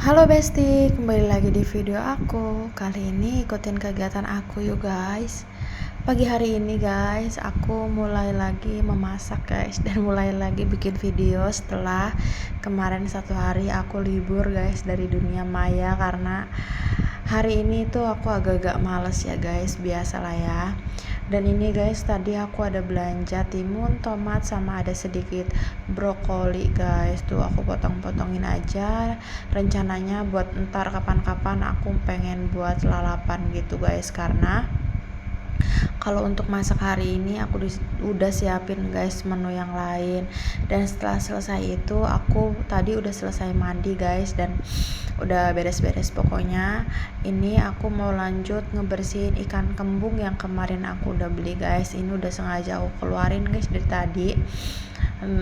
Halo Besti, kembali lagi di video aku. Kali ini ikutin kegiatan aku yuk guys. Pagi hari ini guys, aku mulai lagi memasak guys, dan mulai lagi bikin video setelah kemarin satu hari aku libur guys dari dunia maya, karena hari ini tuh aku agak-agak males ya guys, biasalah ya. Dan ini guys, tadi aku ada belanja timun, tomat, sama ada sedikit brokoli guys. Tuh aku potong-potongin aja. Rencananya buat ntar kapan-kapan aku pengen buat lalapan gitu guys, karena kalau untuk masak hari ini aku udah siapin guys menu yang lain. Dan setelah selesai itu aku tadi udah selesai mandi guys, dan udah beres-beres. Pokoknya ini aku mau lanjut ngebersihin ikan kembung yang kemarin aku udah beli guys. Ini udah sengaja aku keluarin guys dari tadi.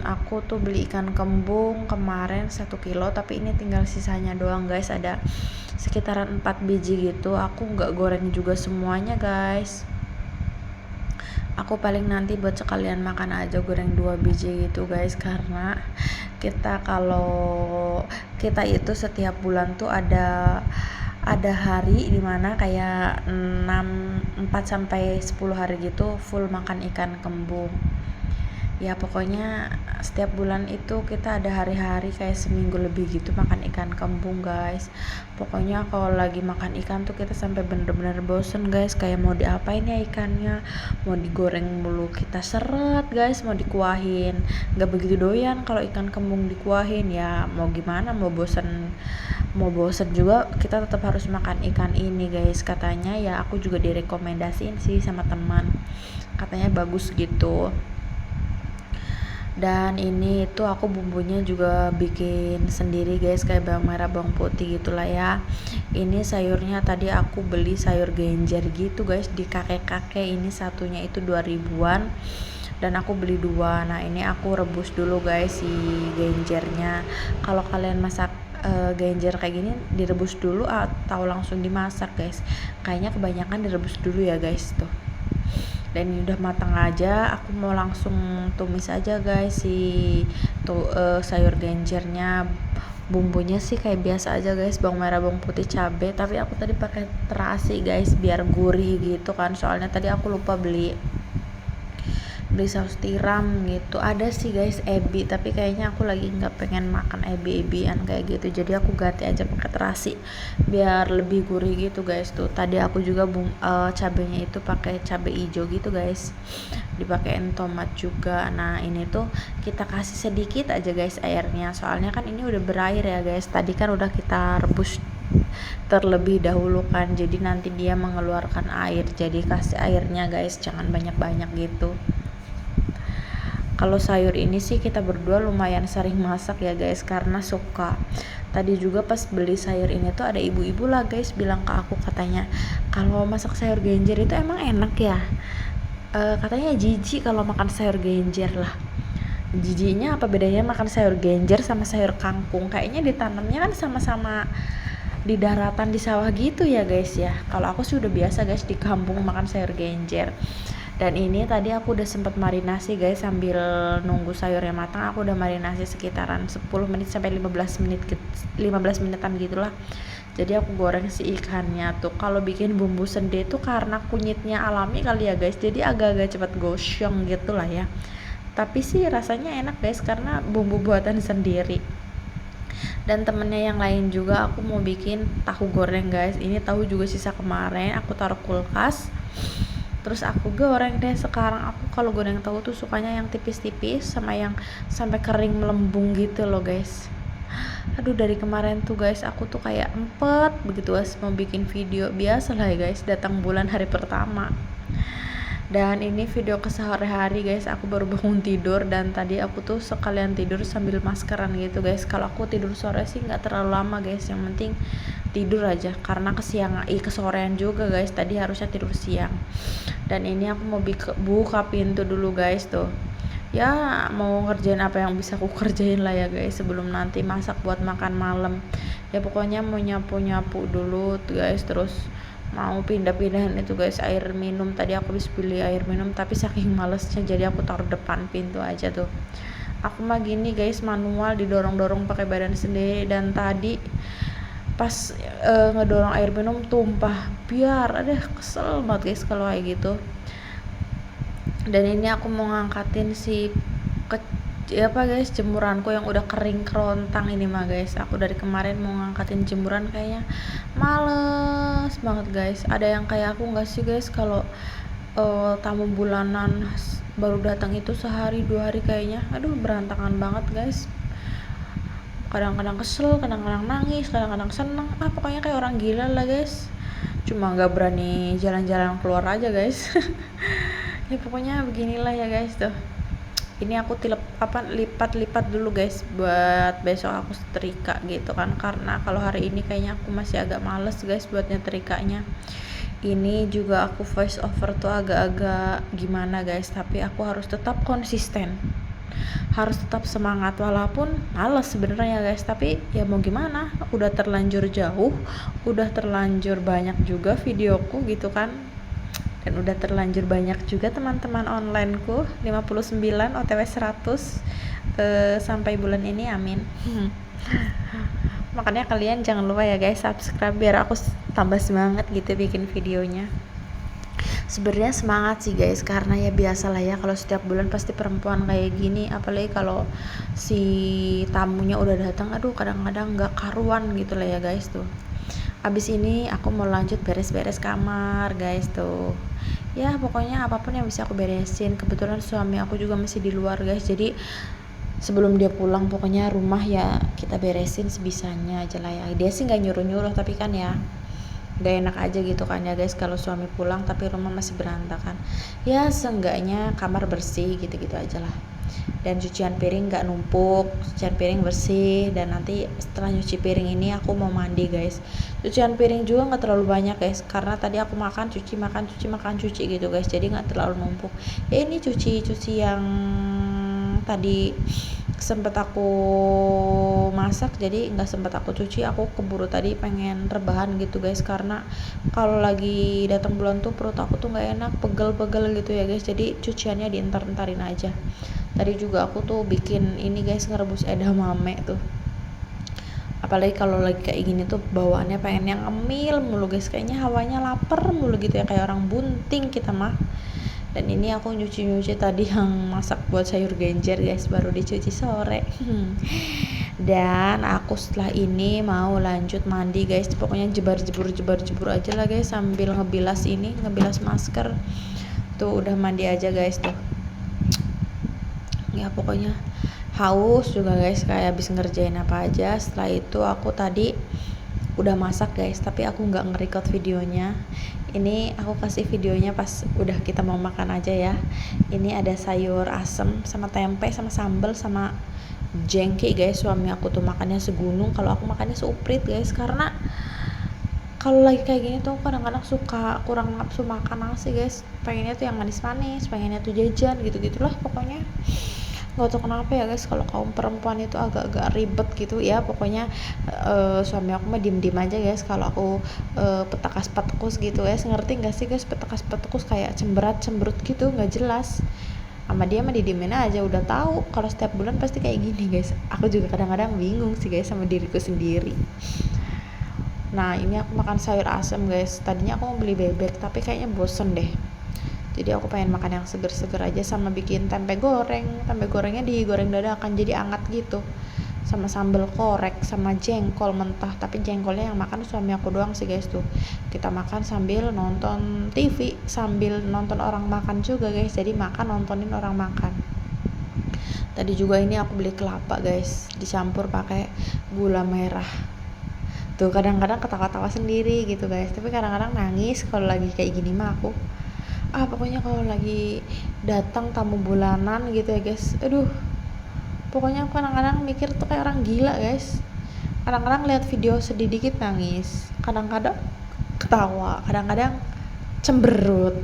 Aku tuh beli ikan kembung kemarin 1 kilo, tapi ini tinggal sisanya doang guys, ada sekitaran 4 biji gitu. Aku nggak goreng juga semuanya guys, aku paling nanti buat sekalian makan aja, goreng 2 biji gitu guys. Karena kalau kita itu setiap bulan tuh ada hari dimana kayak 4 sampai 10 hari gitu full makan ikan kembung. Ya pokoknya setiap bulan itu kita ada hari-hari kayak seminggu lebih gitu makan ikan kembung guys. Pokoknya kalau lagi makan ikan tuh kita sampai bener-bener bosen guys, kayak mau diapain ya ikannya, mau digoreng mulu kita seret guys, mau dikuahin nggak begitu doyan. Kalau ikan kembung dikuahin ya mau gimana, mau bosen juga kita tetap harus makan ikan ini guys. Katanya ya, aku juga direkomendasiin sih sama teman, katanya bagus gitu. Dan ini itu aku bumbunya juga bikin sendiri guys, kayak bawang merah, bawang putih gitulah ya. Ini sayurnya tadi aku beli sayur genjer gitu guys di kakek-kakek, ini satunya itu 2000-an dan aku beli 2. Nah ini aku rebus dulu guys si genjernya. Kalau kalian masak genjer kayak gini direbus dulu atau langsung dimasak guys? Kayaknya kebanyakan direbus dulu ya guys tuh. Dan ini udah matang aja, aku mau langsung tumis aja guys si sayur genjernya. Bumbunya sih kayak biasa aja guys, bawang merah, bawang putih, cabai, tapi aku tadi pakai terasi guys biar gurih gitu kan, soalnya tadi aku lupa beli saus tiram gitu. Ada sih guys ebi, tapi kayaknya aku lagi nggak pengen makan ebi-ebian kayak gitu, jadi aku ganti aja pakai terasi biar lebih gurih gitu guys. Tuh tadi aku juga cabenya itu pakai cabai hijau gitu guys, dipakein tomat juga. Nah ini tuh kita kasih sedikit aja guys airnya, soalnya kan ini udah berair ya guys, tadi kan udah kita rebus terlebih dahulu kan, jadi nanti dia mengeluarkan air, jadi kasih airnya guys, jangan banyak-banyak gitu. Kalau sayur ini sih kita berdua lumayan sering masak ya guys, karena suka. Tadi juga pas beli sayur ini tuh ada ibu-ibu lah guys bilang ke aku, katanya kalau masak sayur genjer itu emang enak ya. Katanya jijik kalau makan sayur genjer lah. Jijiknya apa bedanya makan sayur genjer sama sayur kangkung? Kayaknya ditanamnya kan sama-sama di daratan, di sawah gitu ya guys ya. Kalau aku sih udah biasa guys di kampung makan sayur genjer. Dan ini tadi aku udah sempet marinasi guys, sambil nunggu sayurnya matang aku udah marinasi sekitaran 10 menit sampai 15 menit 15 menitan gitulah. Jadi aku goreng si ikannya tuh. Kalau bikin bumbu sende tuh karena kunyitnya alami kali ya guys, jadi agak-agak cepat gosyong gitulah ya. Tapi sih rasanya enak guys karena bumbu buatan sendiri. Dan temennya yang lain juga aku mau bikin tahu goreng guys. Ini tahu juga sisa kemarin aku taruh kulkas, terus aku goreng deh. Sekarang aku kalau goreng tahu tuh sukanya yang tipis-tipis sama yang sampai kering melembung gitu loh guys. Aduh dari kemarin tuh guys aku tuh kayak empet begitu guys mau bikin video. Biasa lah ya guys, datang bulan hari pertama. Dan ini video kesehari-hari guys, aku baru bangun tidur dan tadi aku tuh sekalian tidur sambil maskeran gitu guys. Kalau aku tidur sore sih nggak terlalu lama guys, yang penting tidur aja, karena kesorean juga guys, tadi harusnya tidur siang. Dan ini aku mau buka pintu dulu guys tuh, ya mau ngerjain apa yang bisa aku kerjain lah ya guys sebelum nanti masak buat makan malam. Ya pokoknya mau nyapu dulu tuh guys, terus mau pindah-pindahan itu guys air minum. Tadi aku habis beli air minum tapi saking malesnya jadi aku taruh depan pintu aja tuh. Aku mah gini guys, manual didorong-dorong pakai badan sendiri. Dan tadi pas ngedorong air minum tumpah, biar kesel banget guys kalau kayak gitu. Dan ini aku mau ngangkatin si apa guys, jemuranku yang udah kering kerontang ini mah guys. Aku dari kemarin mau ngangkatin jemuran, kayaknya males banget guys. Ada yang kayak aku nggak sih guys, kalau tamu bulanan baru datang itu sehari 2 hari kayaknya aduh berantakan banget guys. Kadang-kadang kesel, kadang-kadang nangis, kadang-kadang seneng, pokoknya kayak orang gila lah guys. Cuma nggak berani jalan-jalan keluar aja guys. Ya pokoknya beginilah ya guys tuh. Ini aku lipat-lipat dulu guys buat besok aku setrika gitu kan, karena kalau hari ini kayaknya aku masih agak males guys buat nyetrikanya. Ini juga aku voice over tuh agak-agak gimana guys, tapi aku harus tetap konsisten, harus tetap semangat walaupun males sebenarnya guys. Tapi ya mau gimana, udah terlanjur jauh, udah terlanjur banyak juga videoku gitu kan, dan udah terlanjur banyak juga teman-teman onlineku, 59 OTW 100 sampai bulan ini, amin. Makanya kalian jangan lupa ya guys subscribe biar aku tambah semangat gitu bikin videonya. Sebenarnya semangat sih guys, karena ya biasalah ya kalau setiap bulan pasti perempuan kayak gini, apalagi kalau si tamunya udah datang, aduh kadang-kadang nggak karuan gitu lah ya guys tuh. Abis ini aku mau lanjut beres-beres kamar guys tuh. Ya pokoknya apapun yang bisa aku beresin. Kebetulan suami aku juga masih di luar guys, jadi sebelum dia pulang pokoknya rumah ya kita beresin sebisanya aja lah ya. Dia sih nggak nyuruh-nyuruh, tapi kan ya gak enak aja gitu kan ya guys kalau suami pulang tapi rumah masih berantakan. Ya seenggaknya kamar bersih gitu-gitu aja lah. Dan cucian piring gak numpuk, cucian piring bersih. Dan nanti setelah nyuci piring ini aku mau mandi guys. Cucian piring juga gak terlalu banyak guys, karena tadi aku makan cuci gitu guys, jadi gak terlalu numpuk. Ya ini cuci yang tadi sempet aku masak, jadi nggak sempet aku cuci. Aku keburu tadi pengen rebahan gitu guys, karena kalau lagi datang bulan tuh perut aku tuh nggak enak, pegel-pegel gitu ya guys, jadi cuciannya dientar-entarin aja. Tadi juga aku tuh bikin ini guys, ngerebus edamame tuh. Apalagi kalau lagi kayak gini tuh bawaannya pengen yang ngemil mulu guys, kayaknya hawanya lapar mulu gitu ya, kayak orang bunting kita mah. Dan ini aku nyuci tadi yang masak buat sayur genjer guys, baru dicuci sore. Dan aku setelah ini mau lanjut mandi guys, pokoknya jebur aja lah guys, sambil ngebilas masker tuh. Udah mandi aja guys tuh. Ya pokoknya haus juga guys, kayak habis ngerjain apa aja. Setelah itu aku tadi udah masak guys, tapi aku nggak nge-record videonya. Ini aku kasih videonya pas udah kita mau makan aja ya. Ini ada sayur asem sama tempe sama sambal sama jengki guys. Suami aku tuh makannya segunung, kalau aku makannya seuprit guys, karena kalau lagi kayak gini tuh kadang-kadang suka kurang nafsu makan nasi guys, pengennya tuh yang manis-manis, pengennya tuh jajan gitu-gitulah pokoknya. Gak tau kenapa ya guys, kalau kaum perempuan itu agak-agak ribet gitu ya. Pokoknya suami aku mah diem aja guys kalau aku petakas-petekus gitu guys. Ngerti gak sih guys petakas-petekus, kayak cemberut gitu, gak jelas. Sama dia mah didiemin aja, udah tahu kalau setiap bulan pasti kayak gini guys. Aku juga kadang-kadang bingung sih guys sama diriku sendiri. Nah ini aku makan sayur asem guys. Tadinya aku mau beli bebek tapi kayaknya bosen deh, jadi aku pengen makan yang seger-seger aja, sama bikin tempe gorengnya digoreng dadakan jadi anget gitu, sama sambal korek sama jengkol mentah. Tapi jengkolnya yang makan suami aku doang sih guys tuh. Kita makan sambil nonton TV, sambil nonton orang makan juga guys, jadi makan nontonin orang makan. Tadi juga ini aku beli kelapa guys, dicampur pakai gula merah tuh. Kadang-kadang ketawa-tawa sendiri gitu guys, tapi kadang-kadang nangis kalau lagi kayak gini mah aku. Pokoknya kalau lagi datang tamu bulanan gitu ya guys, aduh pokoknya aku kadang-kadang mikir tuh kayak orang gila guys. Kadang-kadang lihat video sedih dikit nangis, kadang-kadang ketawa, kadang-kadang cemberut.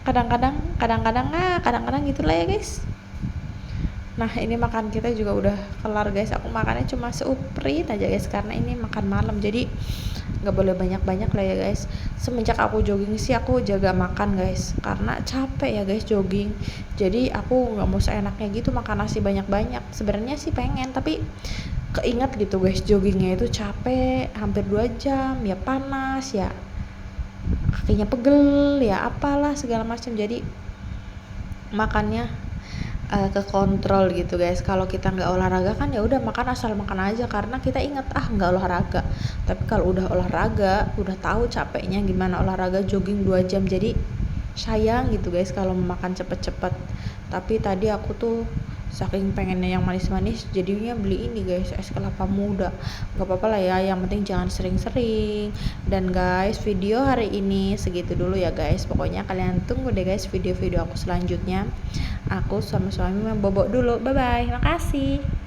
kadang-kadang gitulah ya guys. Nah ini makan kita juga udah kelar guys. Aku makannya cuma seuprit aja guys, karena ini makan malam, jadi nggak boleh banyak-banyak lah ya guys. Semenjak aku jogging sih aku jaga makan guys, karena capek ya guys jogging. Jadi aku nggak mau seenaknya gitu makan nasi banyak-banyak. Sebenarnya sih pengen, tapi keinget gitu guys, joggingnya itu capek hampir 2 jam, ya panas ya, kakinya pegel ya, apalah segala macam. Jadi makannya ke kontrol gitu guys. Kalau kita nggak olahraga kan ya udah makan asal makan aja, karena kita ingat nggak olahraga. Tapi kalau udah olahraga, udah tahu capeknya gimana olahraga jogging 2 jam, jadi sayang gitu guys kalau makan cepet-cepet. Tapi tadi aku tuh saking pengennya yang manis-manis jadinya beli ini guys, es kelapa muda. Gak apa-apa lah ya, yang penting jangan sering-sering. Dan guys, video hari ini segitu dulu ya guys. Pokoknya kalian tunggu deh guys video-video aku selanjutnya. Aku sama suami mau bobok dulu. Bye bye, makasih.